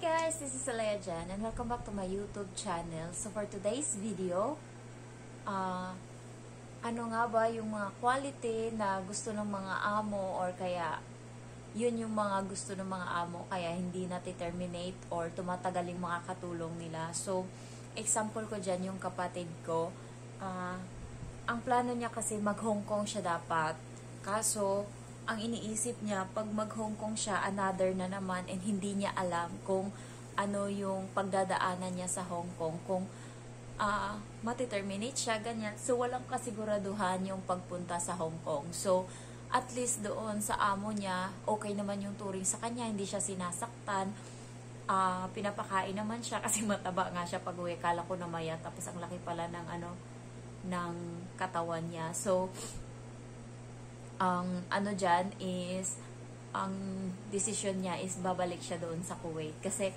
guys, this is Alea Jan and welcome back to my YouTube channel. So for today's video, ano nga ba yung mga quality na gusto ng mga amo or kaya yun yung mga gusto ng mga amo kaya hindi na-terminate or tumatagal yung mga katulong nila. So example ko dyan yung kapatid ko. Ang plano niya kasi mag-Hong Kong siya dapat. Kaso ang iniisip niya, pag mag-Hong Kong siya, another na naman, and hindi niya alam kung ano yung pagdadaanan niya sa Hong Kong, kung mati-terminate siya, ganyan. So, walang kasiguraduhan yung pagpunta sa Hong Kong. So, at least doon sa amo niya, okay naman yung touring sa kanya, hindi siya sinasaktan, pinapakain naman siya, kasi mataba nga siya pag uwi. Kala ko na maya, tapos ang laki pala ng, ng katawan niya. So, ang dyan is, ang decision niya is babalik siya doon sa Kuwait. Kasi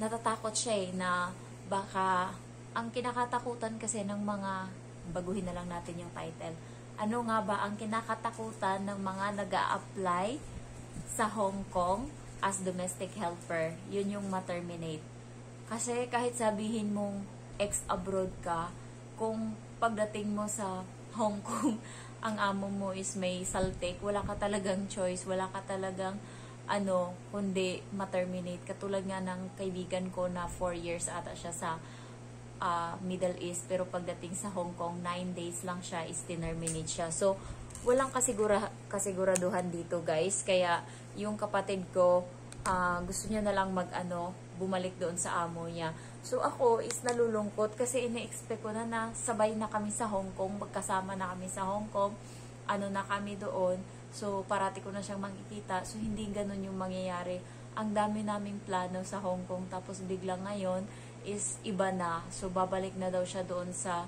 natatakot siya na baka, ang kinakatakutan kasi ng mga, baguhin na lang natin yung title. Ano nga ba ang kinakatakutan ng mga nag-a-apply sa Hong Kong as domestic helper? Yun yung ma-terminate. Kasi kahit sabihin mong ex-abroad ka, kung pagdating mo sa Hong Kong, ang amo mo is may saltik, wala ka talagang choice, wala ka talagang kundi ma-terminate. Katulad nga ng kaibigan ko na 4 years ata siya sa Middle East, pero pagdating sa Hong Kong, 9 days lang siya is terminate siya. So, walang kasiguraduhan dito guys, kaya yung kapatid ko, gusto niya na lang bumalik doon sa amo niya. So ako is nalulungkot kasi ine-expect ko na sabay na kami sa Hong Kong, magkasama na kami sa Hong Kong, na kami doon. So parati ko na siyang makikita. So hindi ganun yung mangyayari. Ang dami naming plano sa Hong Kong, tapos biglang ngayon is iba na. So babalik na daw siya doon sa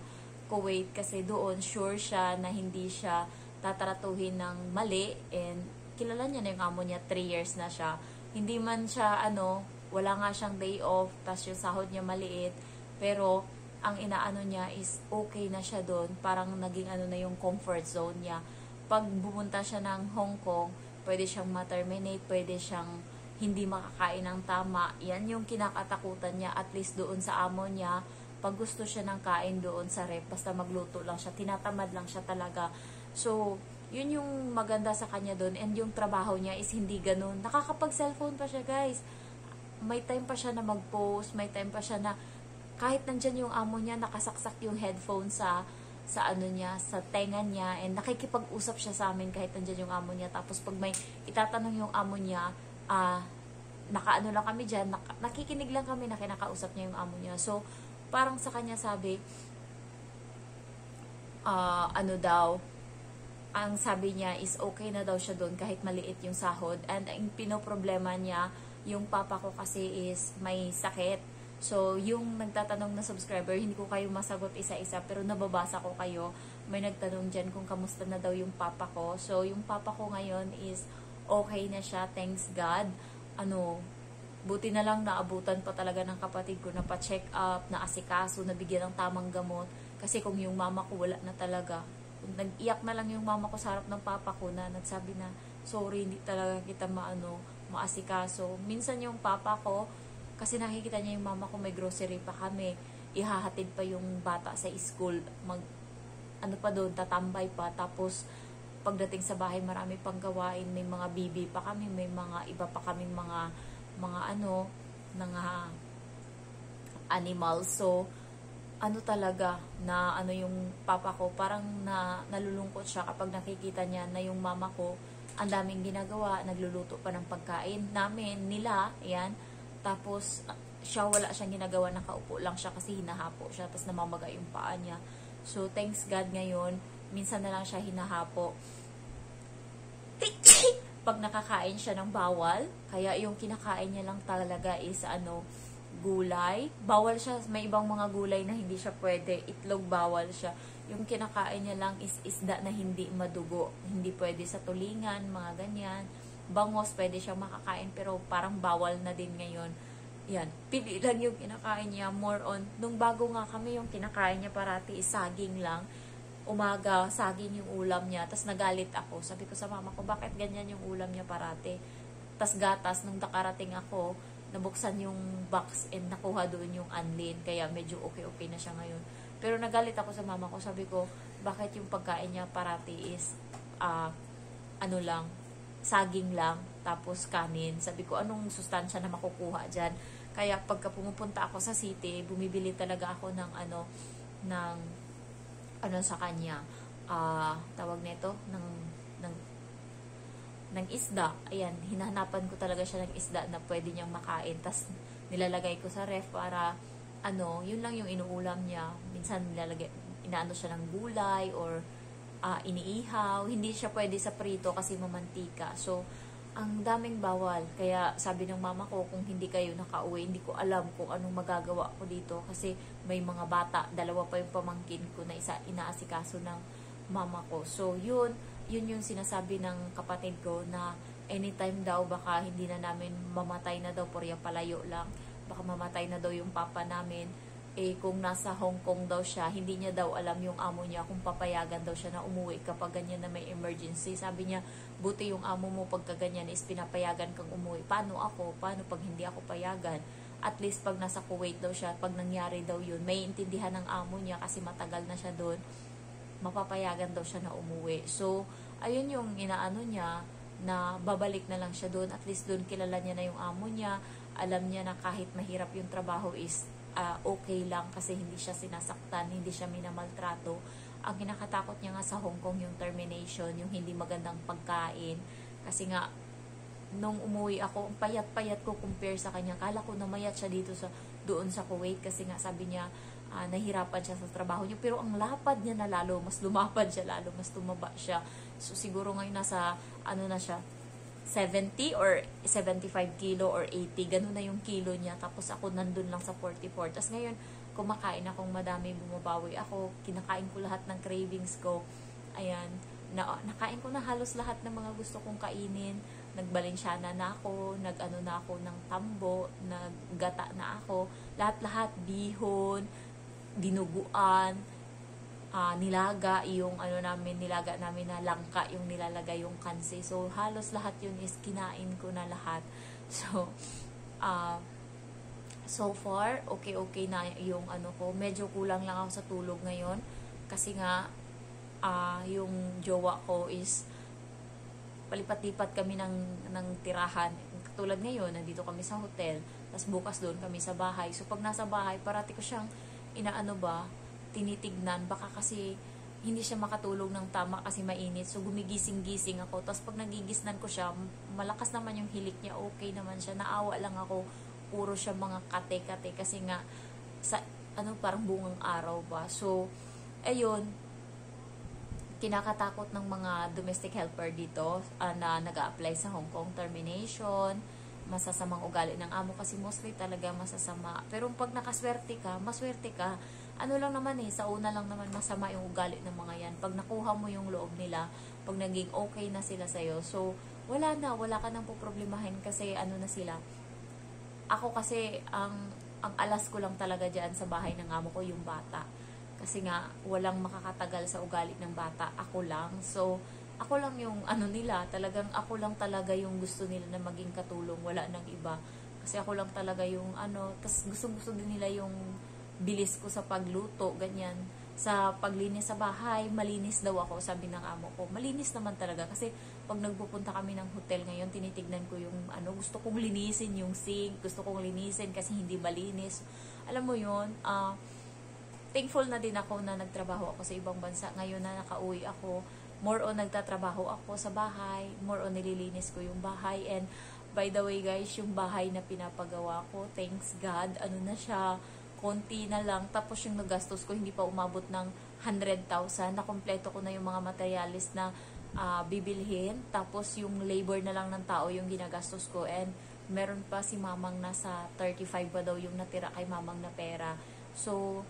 Kuwait kasi doon sure siya na hindi siya tatratuhin ng mali, and kilala niya na yung amo niya, 3 years na siya. Hindi man siya wala nga siyang day off, tas yung sahod niya maliit, pero ang inaano niya is okay na siya doon, parang naging na yung comfort zone niya. Pag bumunta siya ng Hong Kong, pwede siyang ma-terminate, pwede siyang hindi makakain ng tama. Yan yung kinakatakutan niya, at least doon sa amo niya, pag gusto siya ng kain doon sa rep, basta magluto lang siya, tinatamad lang siya talaga. So, yun yung maganda sa kanya doon, and yung trabaho niya is hindi ganun. Nakakapag-cellphone pa siya guys. May time pa siya na mag-post, may time pa siya na kahit nandyan yung amo niya, nakasaksak yung headphone sa niya, sa tenga niya, and nakikipag-usap siya sa amin kahit nandyan yung amo niya. Tapos pag may itatanong yung amo niya, nakaano lang kami dyan, nakikinig lang kami na kinakausap niya yung amo niya. So, parang sa kanya sabi, ang sabi niya is okay na daw siya doon kahit maliit yung sahod. And ang pinoproblema niya, yung papa ko kasi is may sakit. So, yung nagtatanong na subscriber, hindi ko kayo masagot isa-isa, pero nababasa ko kayo. May nagtanong dyan kung kamusta na daw yung papa ko. So, yung papa ko ngayon is okay na siya, thanks God. Buti na lang naabutan pa talaga ng kapatid ko na pa-check up, na asikaso, nabigyan ng tamang gamot. Kasi kung yung mama ko wala na talaga, nag-iyak na lang yung mama ko sa harap ng papa ko na nagsabi na, sorry, hindi talaga kita maasikaso. Minsan yung papa ko, kasi nakikita niya yung mama ko may grocery pa kami, ihahatid pa yung bata sa school, tatambay pa, tapos pagdating sa bahay marami pang gawain, may mga bibi pa kami, may mga iba pa kaming mga animals. So talaga na yung papa ko, parang nalulungkot siya kapag nakikita niya na yung mama ko ang daming ginagawa, nagluluto pa ng pagkain nila, yan. Tapos, wala siyang ginagawa, nakaupo lang siya kasi hinahapo siya, tapos namamaga yung paa niya. So, thanks God ngayon, minsan na lang siya hinahapo. Pag nakakain siya ng bawal, kaya yung kinakain niya lang talaga is gulay. Bawal siya, may ibang mga gulay na hindi siya pwede, itlog bawal siya. Yung kinakain niya lang is isda na hindi madugo. Hindi pwede sa tulingan, mga ganyan. Bangos, pwede siyang makakain, pero parang bawal na din ngayon. Yan, pili lang yung kinakain niya, more on. Nung bago nga kami, yung kinakain niya parati is saging lang. Umaga, saging yung ulam niya. Tapos nagalit ako. Sabi ko sa mama ko, bakit ganyan yung ulam niya parati? Tas gatas, nung nakarating ako, nabuksan yung box and nakuha doon yung anlin. Kaya medyo okay na siya ngayon. Pero nagalit ako sa mama ko. Sabi ko, bakit yung pagkain niya parati is ano lang, saging lang, tapos kanin. Sabi ko, anong sustansya na makukuha dyan? Kaya pagka pumupunta ako sa city, bumibili talaga ako ng ano sa kanya, tawag nito, ng isda. Ayan, hinahanapan ko talaga siya ng isda na pwede niyang makain. Tapos nilalagay ko sa ref para yun lang yung inuulam niya. Minsan inaano siya ng gulay or iniihaw. Hindi siya pwede sa prito kasi mamantika. So, ang daming bawal. Kaya sabi ng mama ko, kung hindi kayo nakauwi, hindi ko alam kung anong magagawa ko dito kasi may mga bata, 2 pa yung pamangkin ko na isa inaasikaso ng mama ko. So, yun yung sinasabi ng kapatid ko na anytime daw baka hindi na namin mamatay na daw, porya palayo lang. Baka mamatay na daw yung papa namin. Kung nasa Hong Kong daw siya, hindi niya daw alam yung amo niya kung papayagan daw siya na umuwi kapag ganyan na may emergency. Sabi niya, buti yung amo mo pagka ganyan is pinapayagan kang umuwi. Paano ako? Paano pag hindi ako payagan? At least pag nasa Kuwait daw siya, pag nangyari daw yun, may intindihan ng amo niya kasi matagal na siya doon, mapapayagan daw siya na umuwi. So, ayun yung inaano niya, na babalik na lang siya doon. At least doon kilala niya na yung amo niya. Alam niya na kahit mahirap yung trabaho is okay lang kasi hindi siya sinasaktan, hindi siya minamaltrato. Ang kinakatakot niya nga sa Hong Kong yung termination, yung hindi magandang pagkain. Kasi nga, nung umuwi ako, ang payat-payat ko compare sa kanya. Kala ko namayat siya dito doon sa Kuwait kasi nga sabi niya, nahirapan siya sa trabaho niya. Pero ang lapad niya na lalo, mas lumapad siya lalo, mas tumaba siya. So siguro ngayon nasa, na siya, 70 or 75 kilo or 80, ganun na yung kilo niya. Tapos ako nandun lang sa 44. Tapos ngayon, kumakain akong madami, bumabawi ako, kinakain ko lahat ng cravings ko. Ayan, nakain ko na halos lahat ng mga gusto kong kainin. Nagbalensyana na ako, nag-ano na ako ng tambo, naggata na ako. Lahat-lahat, bihon, dinuguan, nilaga, yung nilaga namin na langka, yung nilalagay yung kansi. So, halos lahat yun is kinain ko na lahat. So, so far, okay na yung ko. Medyo kulang lang ako sa tulog ngayon. Kasi nga, yung jowa ko is palipat-lipat kami ng tirahan. Katulad ngayon, nandito kami sa hotel. Tapos bukas doon kami sa bahay. So, pag nasa bahay, parati ko siyang tinitignan, baka kasi hindi siya makatulog ng tama kasi mainit. So, gumigising-gising ako. Tapos, pag nagigisnan ko siya, malakas naman yung hilik niya. Okay naman siya. Naawa lang ako. Puro siya mga kate-kate kasi nga, parang bungang araw ba. So, ayun, kinakatakot ng mga domestic helper dito na nag-a-apply sa Hong Kong, termination, masasamang ugali ng amo kasi mostly talaga masasama. Pero pag nakaswerte ka, maswerte ka. Lang naman sa una lang naman masama yung ugali ng mga yan. Pag nakuha mo yung loob nila, pag naging okay na sila sa'yo, so wala ka nang poproblemahin kasi na sila. Ako kasi, ang alas ko lang talaga dyan sa bahay ng amo ko yung bata. Kasi nga, walang makakatagal sa ugali ng bata. Ako lang. So, ako lang yung nila. Talagang ako lang talaga yung gusto nila na maging katulong. Wala nang iba. Kasi ako lang talaga yung tas gusto din nila yung bilis ko sa pagluto, ganyan. Sa paglinis sa bahay, malinis daw ako, sabi ng amo ko. Malinis naman talaga kasi pag nagpupunta kami ng hotel ngayon, tinitignan ko yung gusto kong linisin yung sink, gusto kong linisin kasi hindi malinis. Alam mo yun, thankful na din ako na nagtrabaho ako sa ibang bansa. Ngayon na nakauwi ako, more on nagtatrabaho ako sa bahay, more on nililinis ko yung bahay. And by the way guys, yung bahay na pinapagawa ko, thanks God, na siya, konti na lang. Tapos yung nagastos ko, hindi pa umabot ng 100,000. Nakompleto ko na yung mga materialis na bibilhin. Tapos yung labor na lang ng tao yung ginagastos ko. And meron pa si mamang nasa 35 pa daw yung natira kay mamang na pera. So,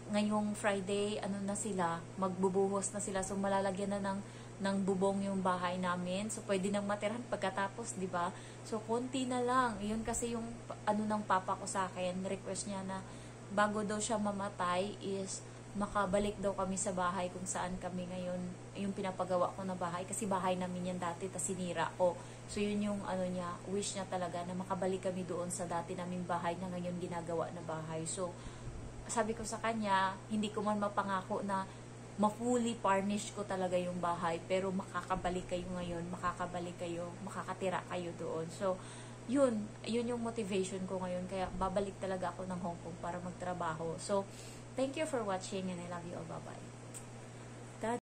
ngayong Friday, na sila, magbubuhos na sila. So, malalagyan na ng bubong yung bahay namin. So, pwede nang matirahan pagkatapos, di ba? So, konti na lang. Yun kasi yung ng papa ko sa akin, request niya na bago daw siya mamatay is makabalik daw kami sa bahay kung saan kami ngayon, yung pinapagawa ko na bahay, kasi bahay namin yan dati, tas sinira ko. So yun yung ano niya, wish niya talaga na makabalik kami doon sa dati naming bahay na ngayon ginagawa na bahay. So sabi ko sa kanya, hindi ko man mapangako na ma-fully furnish ko talaga yung bahay, pero makakabalik kayo ngayon, makakabalik kayo, makakatira kayo doon. So yun yung motivation ko ngayon, kaya babalik talaga ako ng Hong Kong para magtrabaho. So thank you for watching and I love you all. Bye-bye.